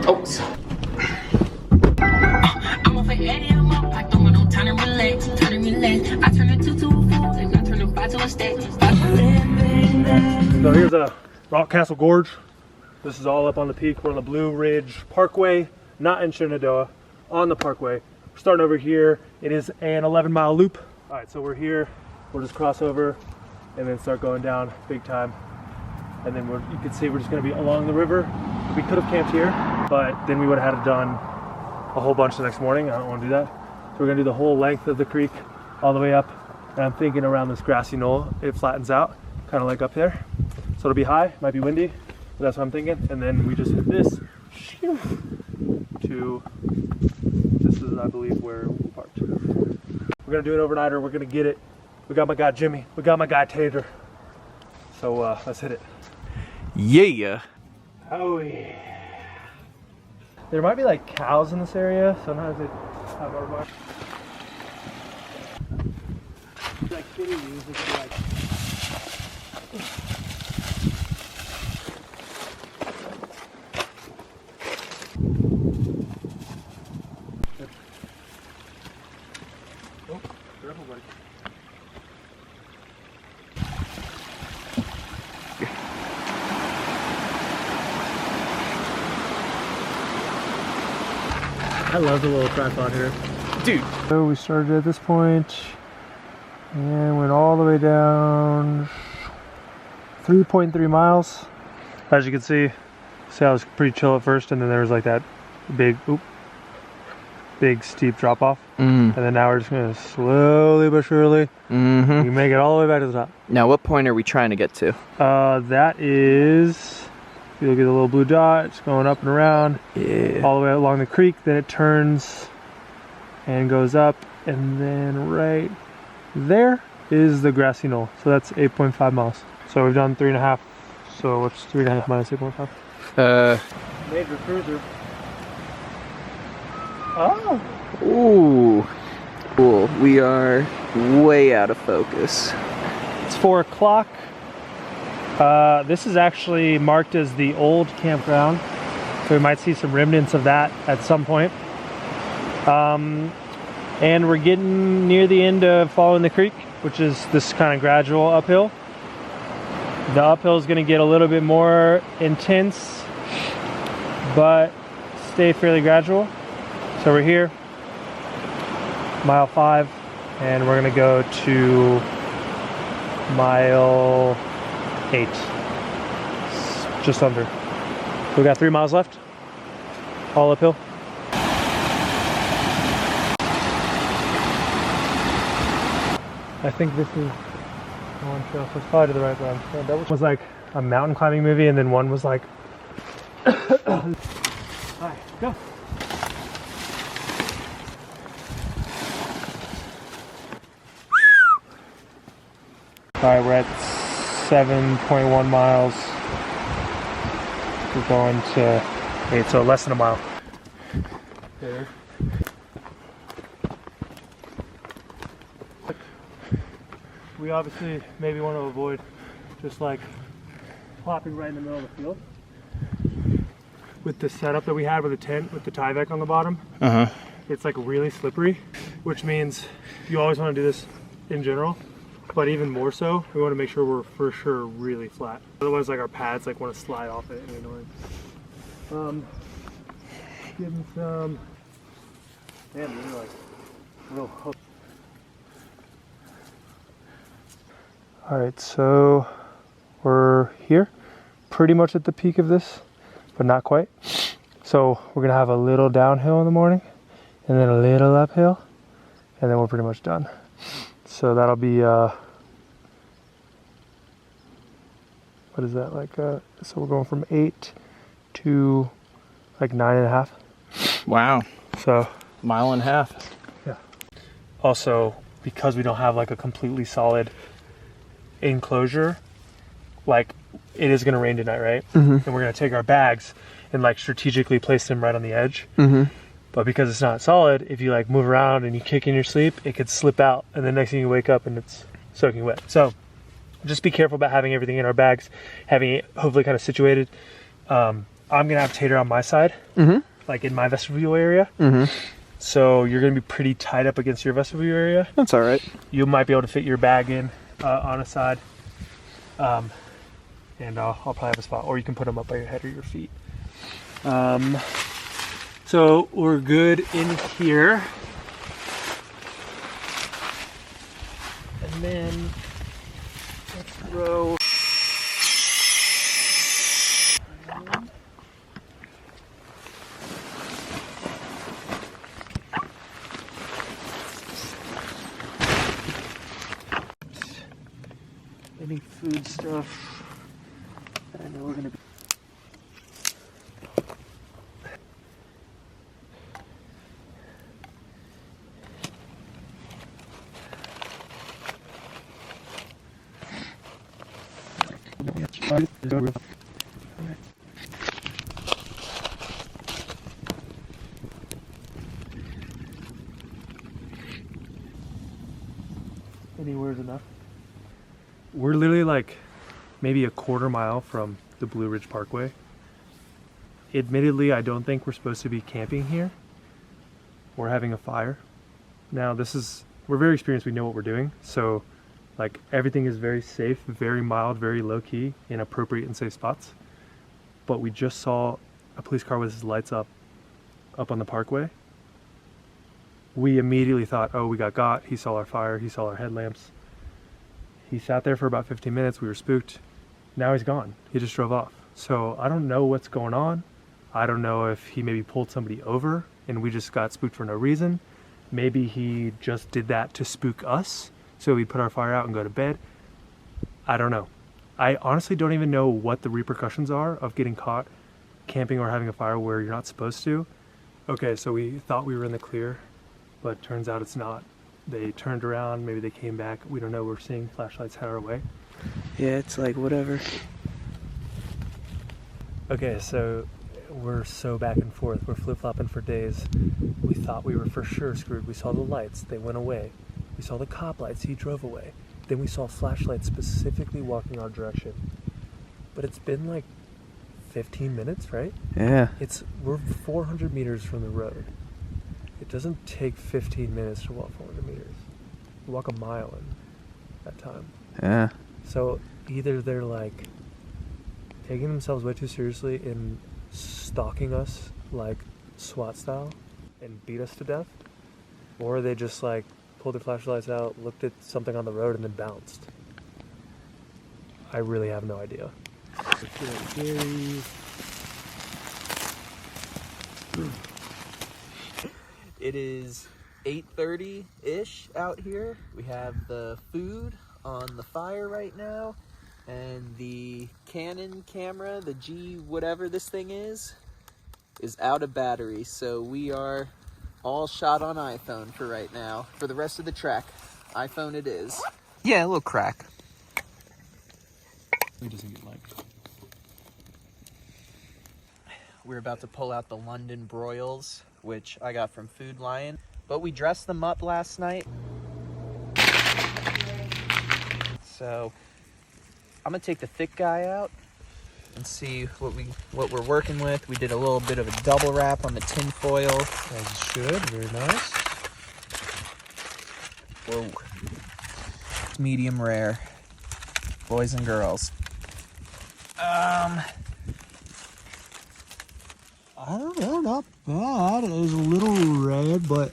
Oh. I'm off at 80, I'm up. I don't got no time to relax. I turn it to a fool, and I turn it back to a state. So here's a Rock Castle Gorge. This is all up on the peak. We're on the Blue Ridge Parkway, not in Shenandoah, on the Parkway. We're starting over here. It is an 11-mile loop. All right, so we're here. We'll just cross over and then start going down big time. And then you can see we're just gonna be along the river. We could have camped here, but then we would have had it done a whole bunch the next morning. I don't want to do that. So we're gonna do the whole length of the creek all the way up. And I'm thinking around this grassy knoll, it flattens out, kind of like up there. So it'll be high, might be windy, but that's what I'm thinking. And then we just hit this to, this is, I believe, where we parked. We're gonna do an overnighter, we're gonna get it. We got my guy Jimmy, we got my guy Tater. So let's hit it. Yeah. Oh yeah. There might be like cows in this area. Sometimes they have our barn. Like kitty music, like. Oh, careful, buddy. I love the little tripod here. Dude. So we started at this point and went all the way down 3.3 miles. As you can see I was pretty chill at first, and then there was like that big steep drop off. And then now we're just gonna slowly but surely we make it all the way back to the top. Now what point are we trying to get to? That is, if you look at the little blue dot, it's going up and around, all the way along the creek, then it turns and goes up, and then right there is the grassy knoll. So that's 8.5 miles. So we've done 3.5. So what's 3.5 minus 8.5? Major cruiser. Oh! Ooh. Cool. We are way out of focus. It's 4 o'clock. This is actually marked as the old campground, so we might see some remnants of that at some point. And we're getting near the end of following the creek, which is this kind of gradual uphill. The uphill is going to get a little bit more intense, but stay fairly gradual. So we're here, mile 5, and we're going to go to mile 8, just under. We got 3 miles left, all uphill. I think this is one trail, so it's probably to the right one. So that was like a mountain climbing movie, and then one was like, alright, go. Alright, we're at 7.1 miles. We're going to 8, so less than a mile. There. We obviously maybe want to avoid just like plopping right in the middle of the field. With the setup that we had with the tent, with the Tyvek on the bottom, it's like really slippery, which means you always want to do this in general. But even more so, we want to make sure we're for sure really flat. Otherwise, like our pads like want to slide off it and be annoying. Getting some. Damn, these are like real hooked. All right, so we're here, pretty much at the peak of this, but not quite. So we're gonna have a little downhill in the morning, and then a little uphill, and then we're pretty much done. So that'll be what is that like? So we're going from 8 to like 9.5. Wow. So mile and a half. Yeah. Also, because we don't have like a completely solid enclosure, like it is going to rain tonight, right? And we're going to take our bags and like strategically place them right on the edge. But because it's not solid, if you like move around and you kick in your sleep, it could slip out, and the next thing you wake up and it's soaking wet. So just be careful about having everything in our bags, having it hopefully kind of situated. I'm gonna have Tater on my side, like in my vestibule area. So you're gonna be pretty tight up against your vestibule area. That's all right. You might be able to fit your bag in on a side, and I'll probably have a spot, or you can put them up by your head or your feet. So we're good in here, and then let's throw. Any food stuff. I know we're gonna be. Anywhere's enough. We're literally like maybe a quarter mile from the Blue Ridge Parkway. Admittedly, I don't think we're supposed to be camping here. We're having a fire. Now we're very experienced, we know what we're doing. So like everything is very safe, very mild, very low key in appropriate and safe spots. But we just saw a police car with his lights up on the parkway. We immediately thought, oh, we got. He saw our fire, he saw our headlamps. He sat there for about 15 minutes. We were spooked. Now he's gone. He just drove off. So I don't know what's going on. I don't know if he maybe pulled somebody over and we just got spooked for no reason. Maybe he just did that to spook us, so we put our fire out and go to bed. I don't know. I honestly don't even know what the repercussions are of getting caught camping or having a fire where you're not supposed to. Okay, so we thought we were in the clear, but turns out it's not. They turned around, maybe they came back. We don't know. We're seeing flashlights head our way. Yeah, it's like whatever. Okay, so we're so back and forth. We're flip-flopping for days. We thought we were for sure screwed. We saw the lights. They went away. We saw the cop lights. He drove away. Then we saw flashlights specifically walking our direction. But it's been like 15 minutes, right? Yeah. We're 400 meters from the road. It doesn't take 15 minutes to walk 400 meters. You walk a mile in that time. Yeah. So either they're like taking themselves way too seriously in stalking us like SWAT style and beat us to death, or they just like pulled their flashlights out, looked at something on the road, and then bounced. I really have no idea. It is 8:30-ish out here. We have the food on the fire right now, and the Canon camera, the G whatever this thing is out of battery. So we are all shot on iPhone for right now. For the rest of the trek, iPhone it is. Yeah, a little crack. It doesn't get liked. We're about to pull out the London broils, which I got from Food Lion, but we dressed them up last night. So I'm gonna take the thick guy out and see what we're working with. We did a little bit of a double wrap on the tin foil. As you should, very nice. Whoa. It's medium rare, boys and girls. I don't know, not bad. It was a little red, but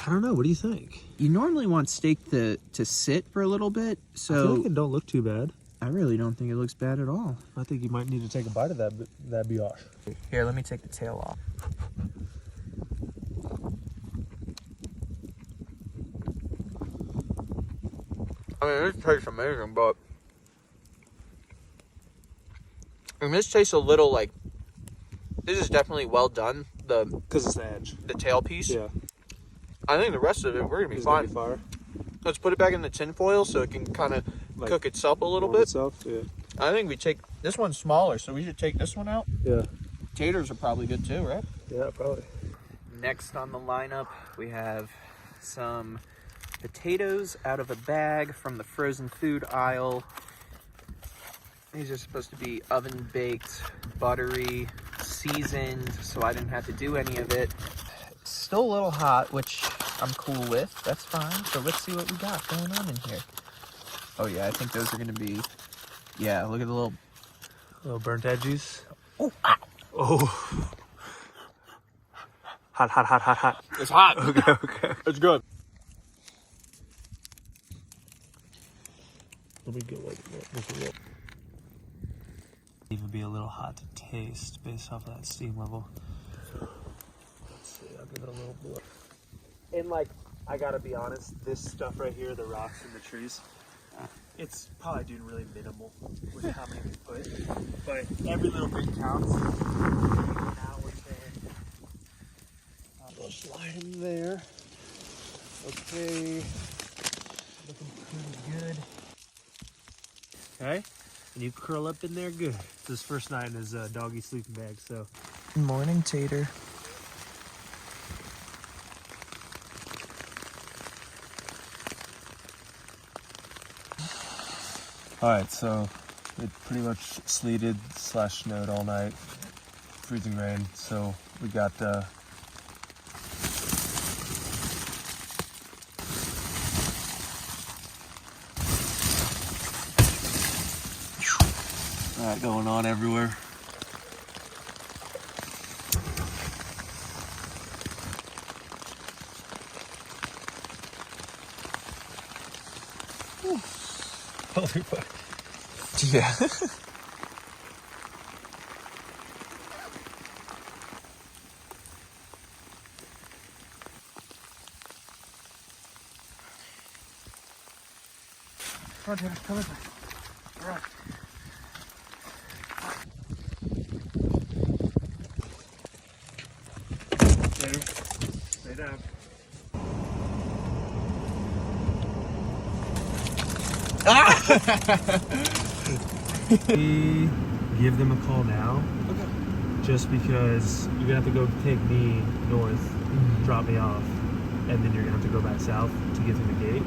I don't know. What do you think? You normally want steak to sit for a little bit, so I feel like it don't look too bad. I really don't think it looks bad at all. I think you might need to take a bite of that brioche. Here, let me take the tail off. I mean, this tastes amazing, but this tastes a little like, this is definitely well done. Because it's the edge. The tail piece. Yeah. I think the rest of it, we're gonna be fine. Let's put it back in the tin foil so it can kind of like cook itself a little bit. Yeah. I think we take, this one's smaller, so we should take this one out. Yeah. Taters are probably good too, right? Yeah, probably. Next on the lineup, we have some potatoes out of a bag from the frozen food aisle. These are supposed to be oven baked, buttery, seasoned, so I didn't have to do any of it. Still a little hot, which I'm cool with. That's fine. So let's see what we got going on in here. Oh yeah, I think those are gonna be, yeah, look at the little burnt edges. Oh, Oh. Hot, hot, hot, hot, hot. it's hot. Okay, okay. It's good. Let me get like it would be a little hot to taste based off that steam level. Let's see, I'll give it a little blow. And like, I gotta be honest, this stuff right here, the rocks and the trees, it's probably doing really minimal with how many we put. But every little bit counts. Now we're saying, I'll slide in there. Okay, looking pretty good. Okay, and you curl up in there good. It's his first night in his doggy sleeping bag, so. Morning, Tater. All right, so it pretty much sleeted / snowed all night, freezing rain. So we got that going on everywhere. Holy fuck. Yeah. Come on, Taylor, come this way. All right. Taylor, stay down. Give them a call now. Okay. Just because you're gonna have to go take me north, drop me off, and then you're gonna have to go back south to get through the gate.